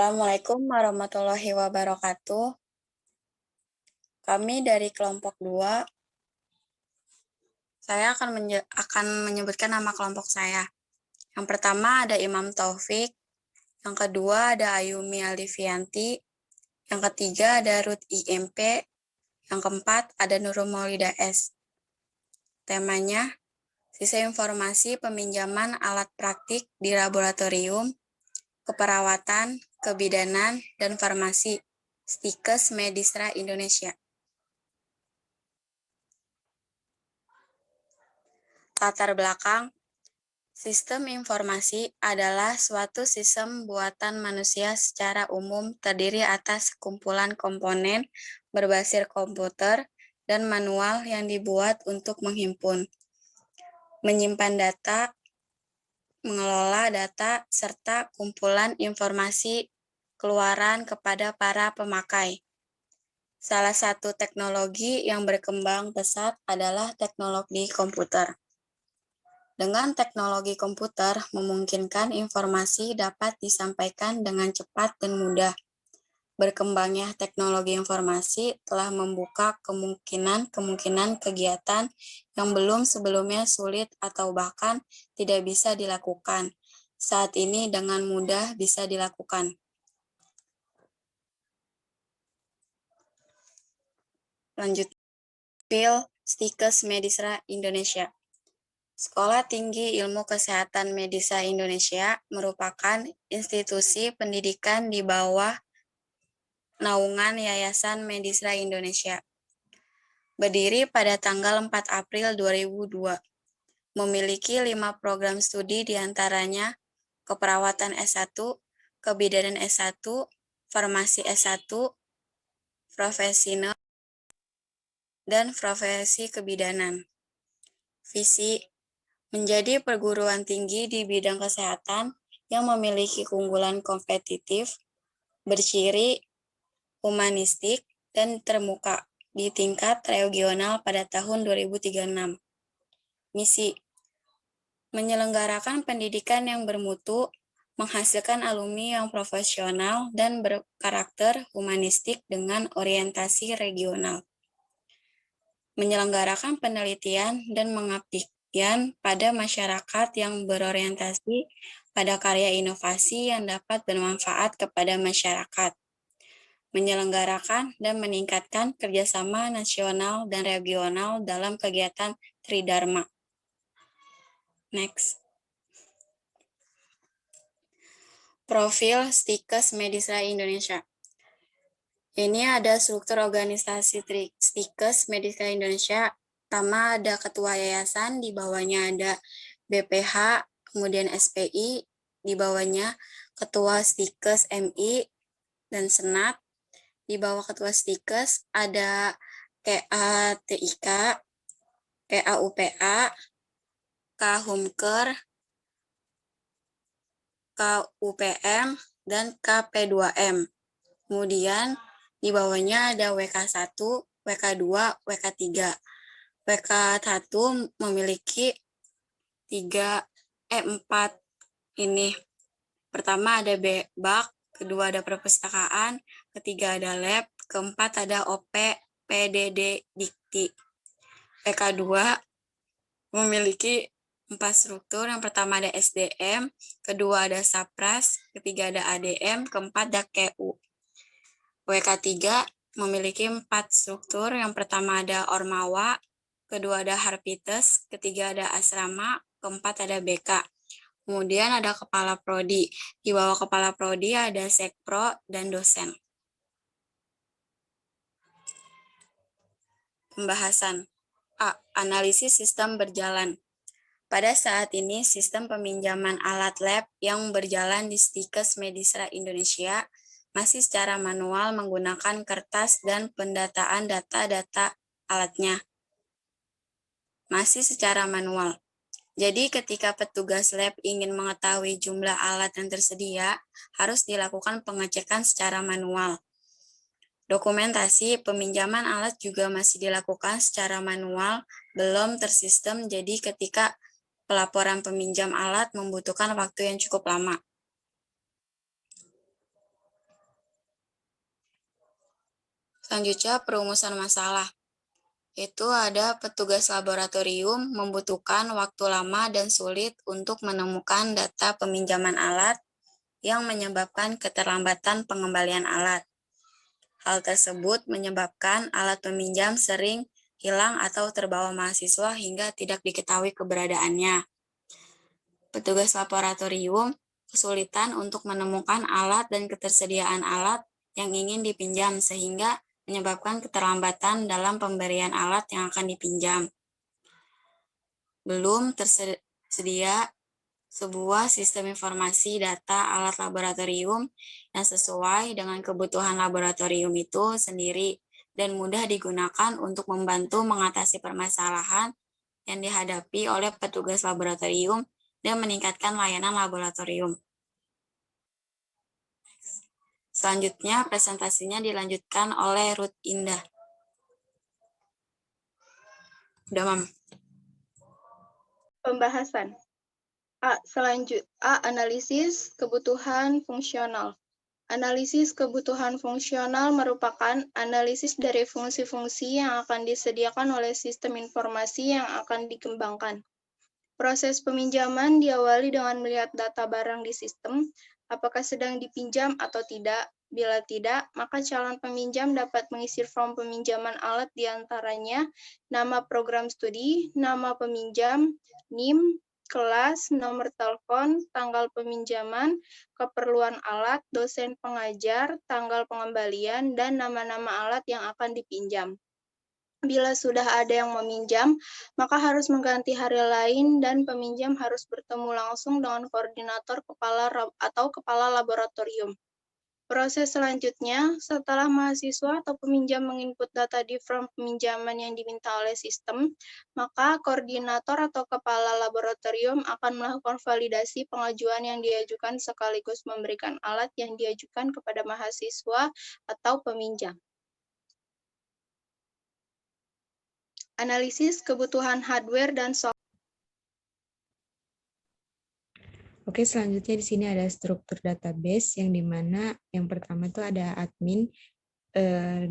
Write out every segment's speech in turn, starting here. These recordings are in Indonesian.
Assalamualaikum warahmatullahi wabarakatuh. Kami dari kelompok 2. Saya akan menyebutkan nama kelompok saya. Yang pertama ada Imam Taufik, yang kedua ada Ayumi Alifianti, yang ketiga ada Ruth IMP, yang keempat ada Nurul Maulida S. Temanya, sisa informasi peminjaman alat praktik di laboratorium, keperawatan, kebidanan, dan farmasi, Stikes Medisra Indonesia. Latar belakang, sistem informasi adalah suatu sistem buatan manusia secara umum terdiri atas kumpulan komponen berbasis komputer dan manual yang dibuat untuk menghimpun, menyimpan data, mengelola data, serta kumpulan informasi keluaran kepada para pemakai. Salah satu teknologi yang berkembang pesat adalah teknologi komputer. Dengan teknologi komputer, memungkinkan informasi dapat disampaikan dengan cepat dan mudah. Berkembangnya teknologi informasi telah membuka kemungkinan kegiatan yang belum sebelumnya sulit atau bahkan tidak bisa dilakukan. Saat ini dengan mudah bisa dilakukan. Lanjut, Stikes Medisra Indonesia. Sekolah Tinggi Ilmu Kesehatan Medisa Indonesia merupakan institusi pendidikan di bawah naungan Yayasan Medisra Indonesia. Berdiri pada tanggal 4 April 2002. Memiliki 5 program studi diantaranya keperawatan S1, kebidanan S1, farmasi S1, profesi nurse, dan profesi kebidanan. Visi menjadi perguruan tinggi di bidang kesehatan yang memiliki keunggulan kompetitif, berciri humanistik, dan termuka di tingkat regional pada tahun 2036. Misi menyelenggarakan pendidikan yang bermutu, menghasilkan alumni yang profesional dan berkarakter humanistik dengan orientasi regional. Menyelenggarakan penelitian dan pengabdian pada masyarakat yang berorientasi pada karya inovasi yang dapat bermanfaat kepada masyarakat. Menyelenggarakan dan meningkatkan kerjasama nasional dan regional dalam kegiatan Tridharma. Next. Profil Stikes Medisra Indonesia. Ini ada struktur organisasi Stikes Medisra Indonesia. Pertama ada ketua yayasan, di bawahnya ada BPH, kemudian SPI, di bawahnya ketua Stikes MI dan Senat. Di bawah ketua Stikes ada KATIK, KAUPA, KHUMKER, KUPM, dan KP2M. Kemudian di bawahnya ada WK1, WK2, WK3. WK1 memiliki 4 ini. Pertama ada BAK, kedua ada perpustakaan, ketiga ada lab, keempat ada OP, PDD, Dikti. WK2 memiliki 4 struktur. Yang pertama ada SDM, kedua ada Sapras, ketiga ada ADM, keempat ada KU. WK3 memiliki 4 struktur. Yang pertama ada Ormawa, kedua ada Harpites, ketiga ada Asrama, keempat ada BK. Kemudian ada Kepala Prodi. Di bawah Kepala Prodi ada Sekpro dan dosen. Pembahasan. A. Analisis sistem berjalan. Pada saat ini, sistem peminjaman alat lab yang berjalan di Stikes Medisra Indonesia masih secara manual menggunakan kertas dan pendataan data-data alatnya. Masih secara manual. Jadi ketika petugas lab ingin mengetahui jumlah alat yang tersedia, harus dilakukan pengecekan secara manual. Dokumentasi peminjaman alat juga masih dilakukan secara manual, belum tersistem, jadi ketika pelaporan peminjam alat membutuhkan waktu yang cukup lama. Selanjutnya, perumusan masalah. Itu ada petugas laboratorium membutuhkan waktu lama dan sulit untuk menemukan data peminjaman alat yang menyebabkan keterlambatan pengembalian alat. Hal tersebut menyebabkan alat peminjam sering hilang atau terbawa mahasiswa hingga tidak diketahui keberadaannya. Petugas laboratorium kesulitan untuk menemukan alat dan ketersediaan alat yang ingin dipinjam sehingga menyebabkan keterlambatan dalam pemberian alat yang akan dipinjam. Belum tersedia sebuah sistem informasi data alat laboratorium yang sesuai dengan kebutuhan laboratorium itu sendiri dan mudah digunakan untuk membantu mengatasi permasalahan yang dihadapi oleh petugas laboratorium dan meningkatkan layanan laboratorium. Selanjutnya, presentasinya dilanjutkan oleh Ruth Indah. Udah, Mam. Pembahasan. Analisis kebutuhan fungsional. Analisis kebutuhan fungsional merupakan analisis dari fungsi-fungsi yang akan disediakan oleh sistem informasi yang akan dikembangkan. Proses peminjaman diawali dengan melihat data barang di sistem, apakah sedang dipinjam atau tidak. Bila tidak, maka calon peminjam dapat mengisi form peminjaman alat diantaranya nama program studi, nama peminjam, NIM, kelas, nomor telepon, tanggal peminjaman, keperluan alat, dosen pengajar, tanggal pengembalian, dan nama-nama alat yang akan dipinjam. Bila sudah ada yang meminjam, maka harus mengganti hari lain dan peminjam harus bertemu langsung dengan koordinator kepala laboratorium. Proses selanjutnya, setelah mahasiswa atau peminjam menginput data di form peminjaman yang diminta oleh sistem, maka koordinator atau kepala laboratorium akan melakukan validasi pengajuan yang diajukan sekaligus memberikan alat yang diajukan kepada mahasiswa atau peminjam. Analisis kebutuhan hardware dan software. Oke, selanjutnya di sini ada struktur database yang dimana yang pertama itu ada admin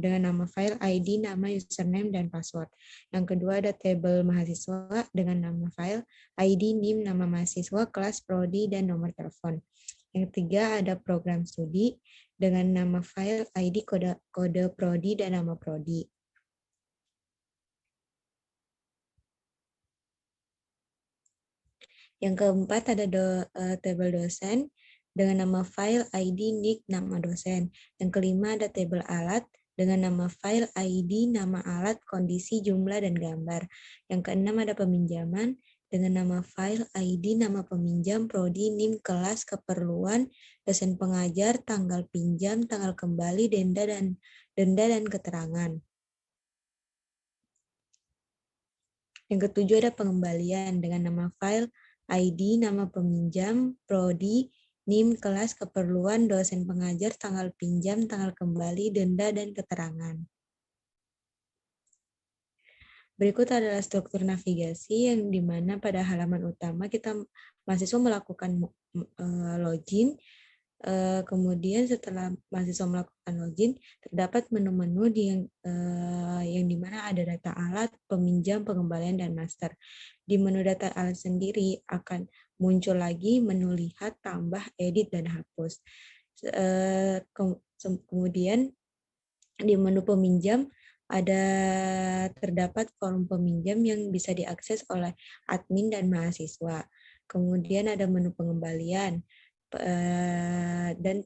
dengan nama file, ID, nama, username, dan password. Yang kedua ada tabel mahasiswa dengan nama file, ID, NIM, nama mahasiswa, kelas, prodi, dan nomor telepon. Yang ketiga ada program studi dengan nama file, ID, kode prodi, dan nama prodi. Yang keempat ada tabel dosen dengan nama file, ID, NIK, nama dosen. Yang kelima ada tabel alat dengan nama file, ID, nama alat, kondisi, jumlah, dan gambar. Yang keenam ada peminjaman dengan nama file, ID, nama peminjam, prodi, NIM, kelas, keperluan, dosen pengajar, tanggal pinjam, tanggal kembali, denda dan keterangan. Yang ketujuh ada pengembalian dengan nama file, ID, nama peminjam, prodi, NIM, kelas, keperluan, dosen pengajar, tanggal pinjam, tanggal kembali, denda, dan keterangan. Berikut adalah struktur navigasi yang dimana pada halaman utama kita mahasiswa melakukan login. Kemudian setelah mahasiswa melakukan login, terdapat menu-menu yang dimana ada data alat, peminjam, pengembalian, dan master. Di menu data alat sendiri akan muncul lagi menu lihat, tambah, edit, dan hapus. Kemudian di menu peminjam terdapat form peminjam yang bisa diakses oleh admin dan mahasiswa. Kemudian ada menu pengembalian dan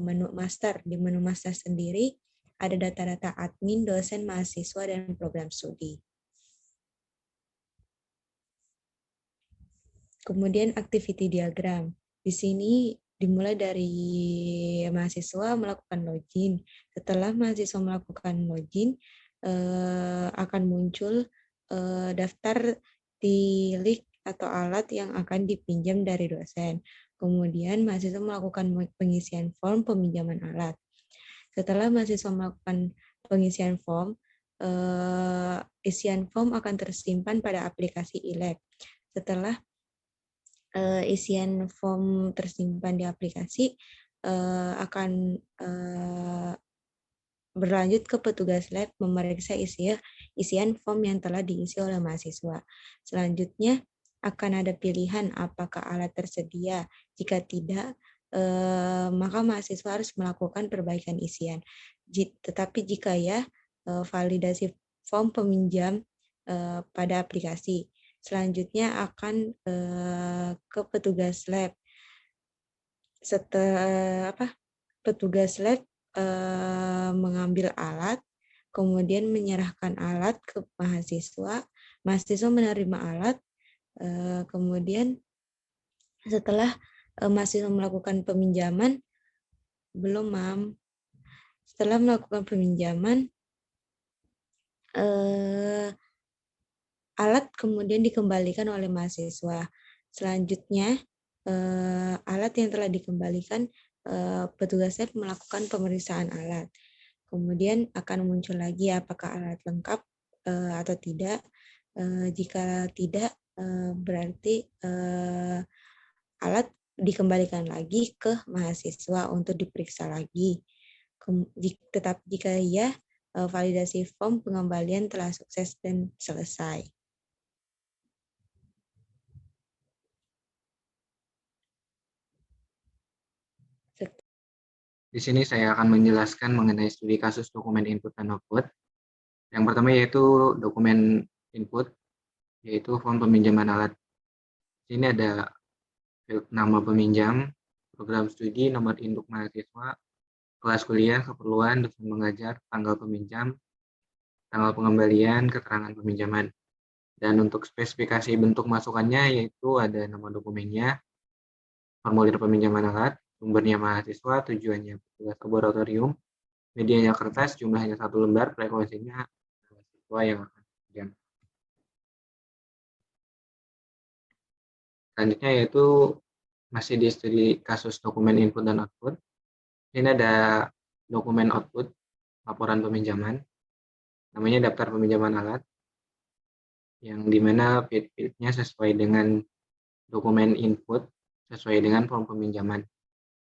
menu master. Di menu master sendiri ada data-data admin, dosen, mahasiswa, dan program studi. Kemudian activity diagram. Di sini dimulai dari mahasiswa melakukan login. Setelah mahasiswa melakukan login, akan muncul daftar tilik atau alat yang akan dipinjam dari dosen. Kemudian mahasiswa melakukan pengisian form peminjaman alat. Setelah mahasiswa melakukan pengisian form, isian form akan tersimpan pada aplikasi e-lab. Setelah isian form tersimpan di aplikasi, akan berlanjut ke petugas lab memeriksa isian form yang telah diisi oleh mahasiswa. Selanjutnya akan ada pilihan apakah alat tersedia. Jika tidak, maka mahasiswa harus melakukan perbaikan isian. Tetapi jika ya, validasi form peminjam pada aplikasi. Selanjutnya akan ke petugas lab. Setelah petugas lab mengambil alat, kemudian menyerahkan alat ke mahasiswa. Mahasiswa menerima alat, kemudian setelah mahasiswa melakukan peminjaman, setelah melakukan peminjaman, alat kemudian dikembalikan oleh mahasiswa. Selanjutnya, alat yang telah dikembalikan, petugas lab melakukan pemeriksaan alat. Kemudian akan muncul lagi apakah alat lengkap atau tidak. Jika tidak, berarti alat dikembalikan lagi ke mahasiswa untuk diperiksa lagi. Tetapi jika ya, validasi form pengembalian telah sukses dan selesai. Di sini saya akan menjelaskan mengenai studi kasus dokumen input dan output. Yang pertama yaitu dokumen input, yaitu form peminjaman alat. Di sini ada nama peminjam, program studi, nomor induk mahasiswa, kelas kuliah, keperluan, dosen mengajar, tanggal peminjam, tanggal pengembalian, keterangan peminjaman. Dan untuk spesifikasi bentuk masukannya yaitu ada nama dokumennya, formulir peminjaman alat, sumbernya mahasiswa, tujuannya petugas laboratorium, medianya kertas, jumlahnya 1 lembar, frekuensinya mahasiswa yang akan pinjam. Selanjutnya yaitu masih di studi kasus dokumen input dan output. Ini ada dokumen output, laporan peminjaman, namanya daftar peminjaman alat, yang dimana field-nya sesuai dengan dokumen input, sesuai dengan form peminjaman.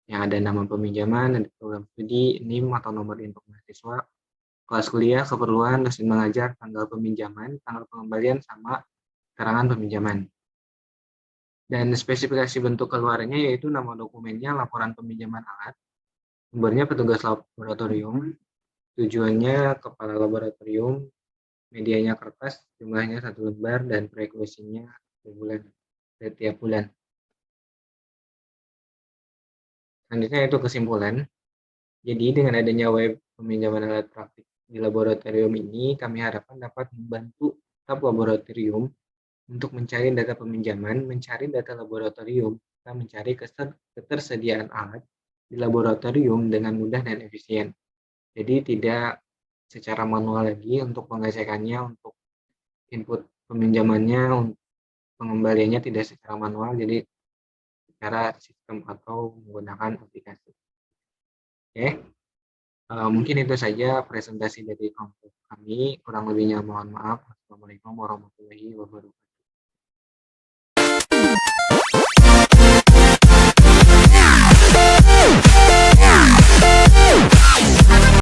Yang ada nama peminjaman, ada program studi, NIM atau nomor induk mahasiswa, kelas kuliah, keperluan, dosen mengajar, tanggal peminjaman, tanggal pengembalian, sama keterangan peminjaman. Dan spesifikasi bentuk keluarnya yaitu nama dokumennya laporan peminjaman alat, sumbernya petugas laboratorium, tujuannya kepala laboratorium, medianya kertas, jumlahnya 1 lembar, dan frekuensinya setiap bulan. Selanjutnya itu kesimpulan. Jadi dengan adanya web peminjaman alat praktik di laboratorium ini, kami harapkan dapat membantu staf laboratorium untuk mencari data peminjaman, mencari data laboratorium, dan mencari ketersediaan alat di laboratorium dengan mudah dan efisien. Jadi tidak secara manual lagi untuk pengecekannya, untuk input peminjamannya, pengembaliannya tidak secara manual, jadi secara sistem atau menggunakan aplikasi. Oke, mungkin itu saja presentasi dari kelompok kami. Kurang lebihnya mohon maaf. Assalamualaikum warahmatullahi wabarakatuh.